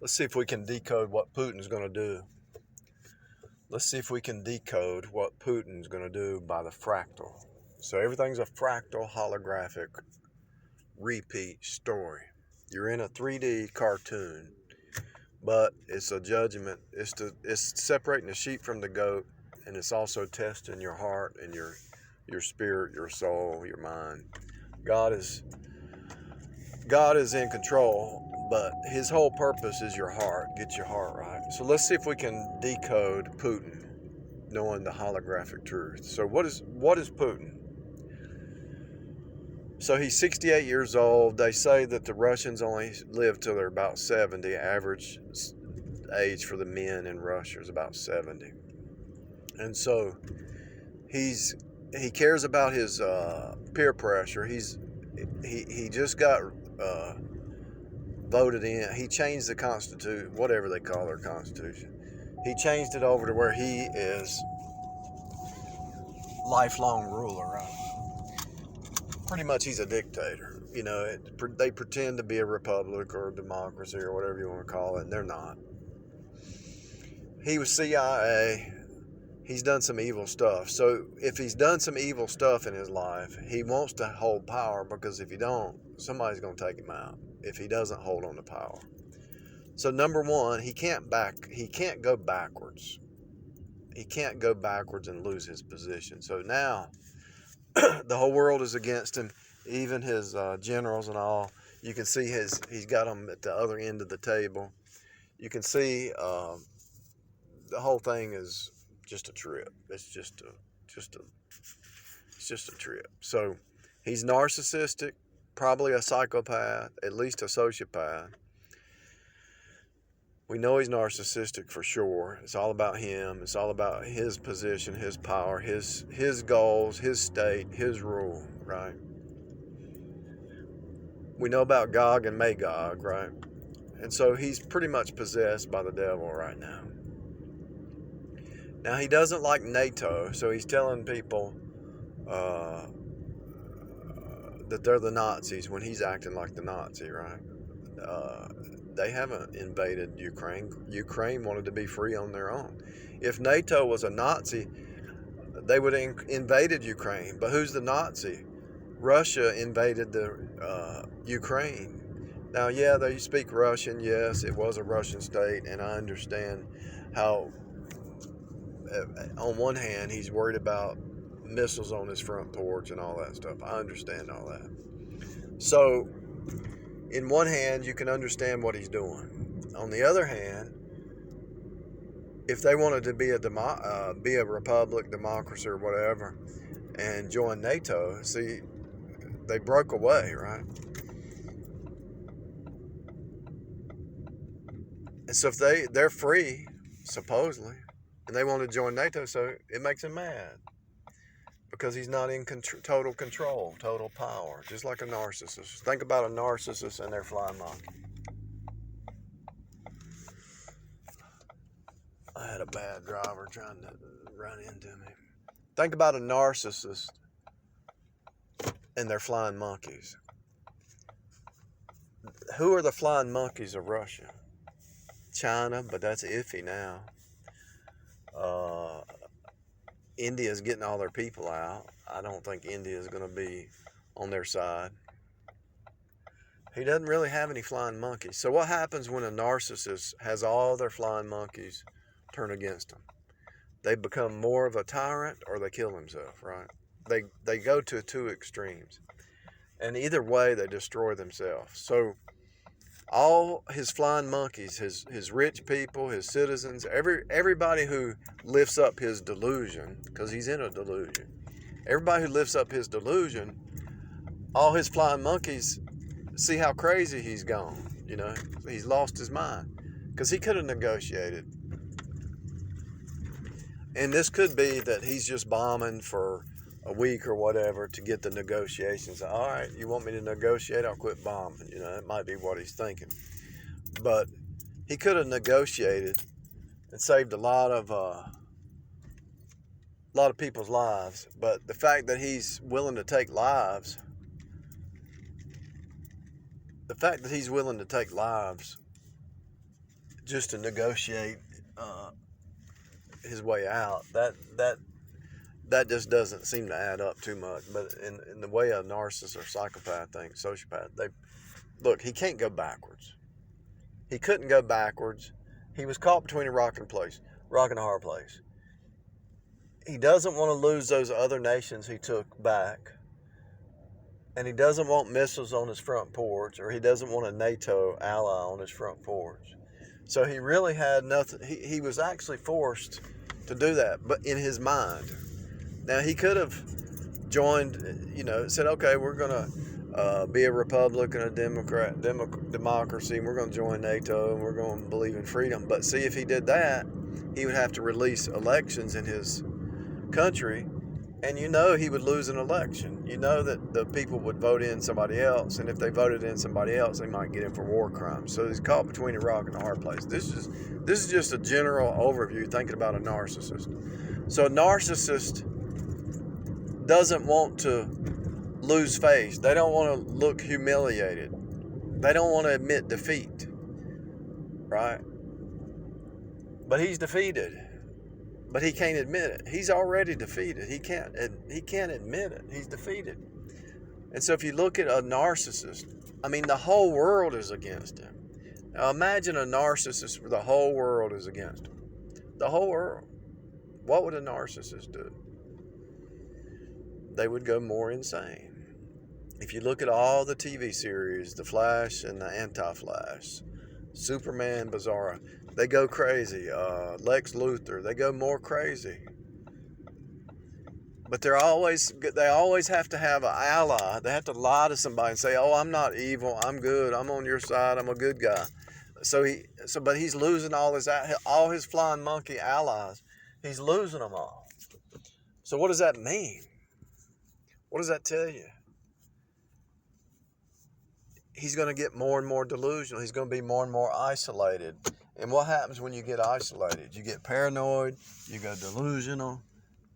Let's see if we can decode what Putin's going to do. Let's see if we can decode what Putin's going to do by the fractal. So everything's a fractal holographic repeat story. You're in a 3D cartoon, but it's a judgment. It's separating the sheep from the goat, and it's also testing your heart and your spirit, your soul, your mind. God is in control, but his whole purpose is your heart. Get your heart right. So let's see if we can decode Putin, knowing the holographic truth. So what is Putin? So he's 68 years old. They say that the Russians only live till they're about 70. Average age for the men in Russia is about 70. And so he cares about his peer pressure. He just got voted in. He changed the Constitution, whatever they call their Constitution. He changed it over to where he is lifelong ruler, right? Pretty much he's a dictator. You know, they pretend to be a republic or a democracy or whatever you want to call it, and they're not. He was CIA. He's done some evil stuff. So if he's done some evil stuff in his life, he wants to hold power, because if he don't, somebody's going to take him out if he doesn't hold on to power. So number one, he can't go backwards. He can't go backwards and lose his position. So now the whole world is against him, even his generals and all. You can see he's got them at the other end of the table. You can see the whole thing is just a trip. It's just a trip. So he's narcissistic, probably a psychopath, at least a sociopath. We know he's narcissistic for sure. It's all about him. It's all about his position, his power, his goals, his state, his rule, right? We know about Gog and Magog, right? And so he's pretty much possessed by the devil right now. Now, he doesn't like NATO, so he's telling people that they're the Nazis when he's acting like the Nazi, right? They haven't invaded Ukraine. Ukraine wanted to be free on their own. If NATO was a Nazi, they would have invaded Ukraine. But who's the Nazi? Russia invaded the Ukraine. Now, yeah, they speak Russian. Yes, it was a Russian state, and I understand how, on one hand, he's worried about missiles on his front porch and all that stuff. I understand all that. So, in one hand, you can understand what he's doing. On the other hand, if they wanted to be a republic, democracy, or whatever, and join NATO, see, they broke away, right? And so if they're free, supposedly, and they want to join NATO, so it makes him mad, because he's not in total control, total power, just like a narcissist. Think about a narcissist and their flying monkey. I had a bad driver trying to run into me. Think about a narcissist and their flying monkeys. Who are the flying monkeys of Russia? China, but that's iffy now. India's getting all their people out. I don't think India is going to be on their side. He doesn't really have any flying monkeys. So what happens when a narcissist has all their flying monkeys turn against them? They become more of a tyrant, or they kill themselves, right? They go to two extremes. And either way, they destroy themselves. So all his flying monkeys, his rich people, his citizens, everybody who lifts up his delusion, because he's in a delusion, everybody who lifts up his delusion, all his flying monkeys see how crazy he's gone. You know, he's lost his mind, because he could have negotiated. And this could be that he's just bombing for a week or whatever to get the negotiations. All right, you want me to negotiate? I'll quit bombing. You know, that might be what he's thinking. But he could have negotiated and saved a lot of people's lives. But the fact that he's willing to take lives, just to negotiate his way out. That just doesn't seem to add up too much. But in the way a narcissist or psychopath thinks, sociopath, he can't go backwards. He couldn't go backwards. He was caught between a rock and a hard place. He doesn't want to lose those other nations he took back. And he doesn't want missiles on his front porch, or he doesn't want a NATO ally on his front porch. So he really had nothing. He was actually forced to do that, but in his mind. Now, he could have joined, said, okay, we're going to be a republic and a democracy, and we're going to join NATO, and we're going to believe in freedom. But see, if he did that, he would have to release elections in his country, and he would lose an election. That the people would vote in somebody else, and if they voted in somebody else, they might get him for war crimes. So he's caught between a rock and a hard place. This is just a general overview thinking about a narcissist. So a narcissist doesn't want to lose face. They don't want to look humiliated. They don't want to admit defeat, right? But he's defeated. But he can't admit it. He's already defeated. He can't admit it. He's defeated. And so if you look at a narcissist, the whole world is against him. Now imagine a narcissist where the whole world is against him. The whole world. What would a narcissist do? They would go more insane. If you look at all the TV series, The Flash and the Anti-Flash, Superman, Bizarro, they go crazy. Lex Luthor, they go more crazy. But they always have to have an ally. They have to lie to somebody and say, "Oh, I'm not evil. I'm good. I'm on your side. I'm a good guy." But he's losing all his flying monkey allies. He's losing them all. So what does that mean? What does that tell you? He's going to get more and more delusional. He's going to be more and more isolated. And what happens when you get isolated? You get paranoid, you go delusional.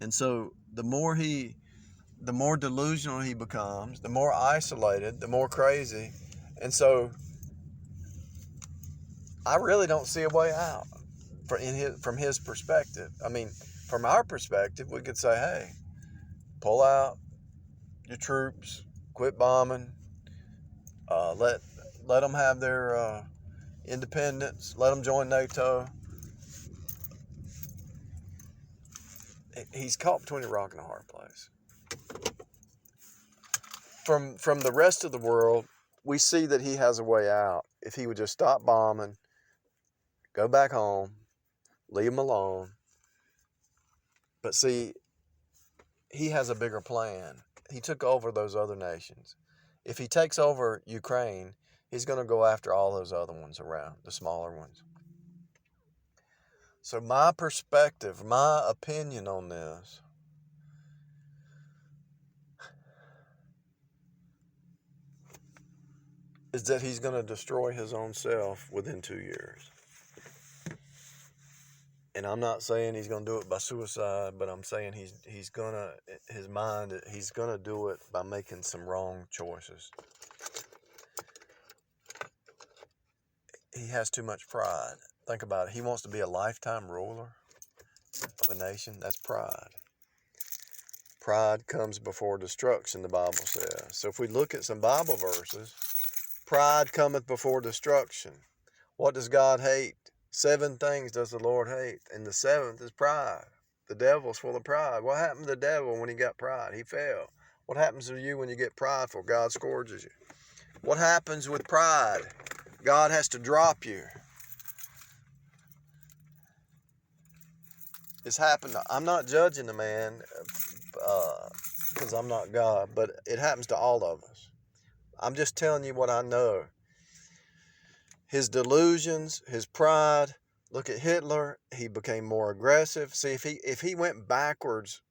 And so the more delusional he becomes, the more isolated, the more crazy. And so I really don't see a way out from his perspective. From our perspective, we could say, hey, pull out your troops, quit bombing, let them have their independence, let them join NATO. He's caught between a rock and a hard place. From the rest of the world, we see that he has a way out. If he would just stop bombing, go back home, leave them alone. But see, he has a bigger plan. He took over those other nations. If he takes over Ukraine, he's going to go after all those other ones around, the smaller ones. So my perspective, my opinion on this is that he's going to destroy his own self within 2 years. And I'm not saying he's going to do it by suicide, but I'm saying he's going to do it by making some wrong choices. He has too much pride. Think about it. He wants to be a lifetime ruler of a nation. That's pride. Pride comes before destruction, the Bible says. So if we look at some Bible verses, pride cometh before destruction. What does God hate? 7 things does the Lord hate, and the 7th is pride. The devil's full of pride. What happened to the devil when he got pride? He fell. What happens to you when you get prideful? God scourges you. What happens with pride? God has to drop you. It's happened. I'm not judging the man because I'm not God, but it happens to all of us. I'm just telling you what I know. His delusions, his pride. Look at Hitler. He became more aggressive. See, if he went backwards,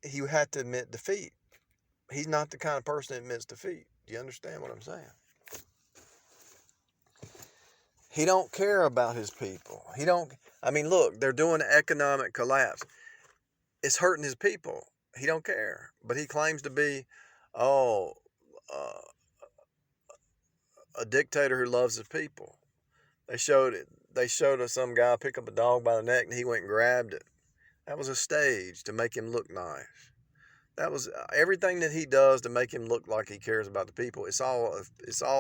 he had to admit defeat. He's not the kind of person that admits defeat. Do you understand what I'm saying? He don't care about his people. Look, they're doing economic collapse. It's hurting his people. He don't care. But he claims to be, a dictator who loves his people. They showed it. they showed us some guy pick up a dog by the neck and he went and grabbed it. That was a stage to make him look nice. That was everything that he does to make him look like he cares about the people. It's all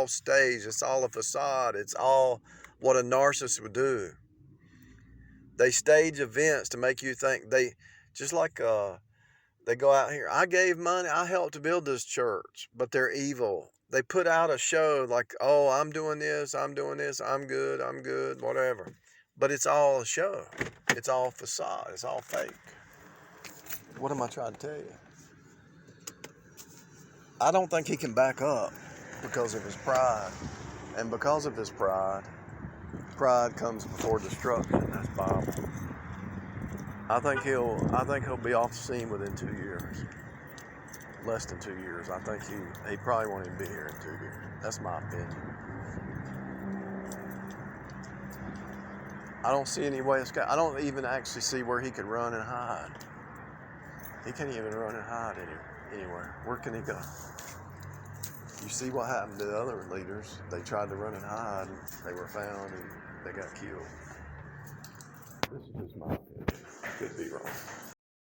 staged. It's all a facade. It's all what a narcissist would do. They stage events to make you think just like they go out here. I gave money. I helped to build this church, but they're evil. They put out a show like, oh, I'm doing this, I'm good, whatever. But it's all a show. It's all facade. It's all fake. What am I trying to tell you? I don't think he can back up because of his pride. And because of his pride comes before destruction. That's Bible. I think he'll be off the scene within 2 years. Less than 2 years. I think he probably won't even be here in 2 years. That's my opinion. I don't see any way. I don't even actually see where he could run and hide. He can't even run and hide anywhere. Where can he go? You see what happened to the other leaders. They tried to run and hide, and they were found, and they got killed. This is just my opinion. I could be wrong.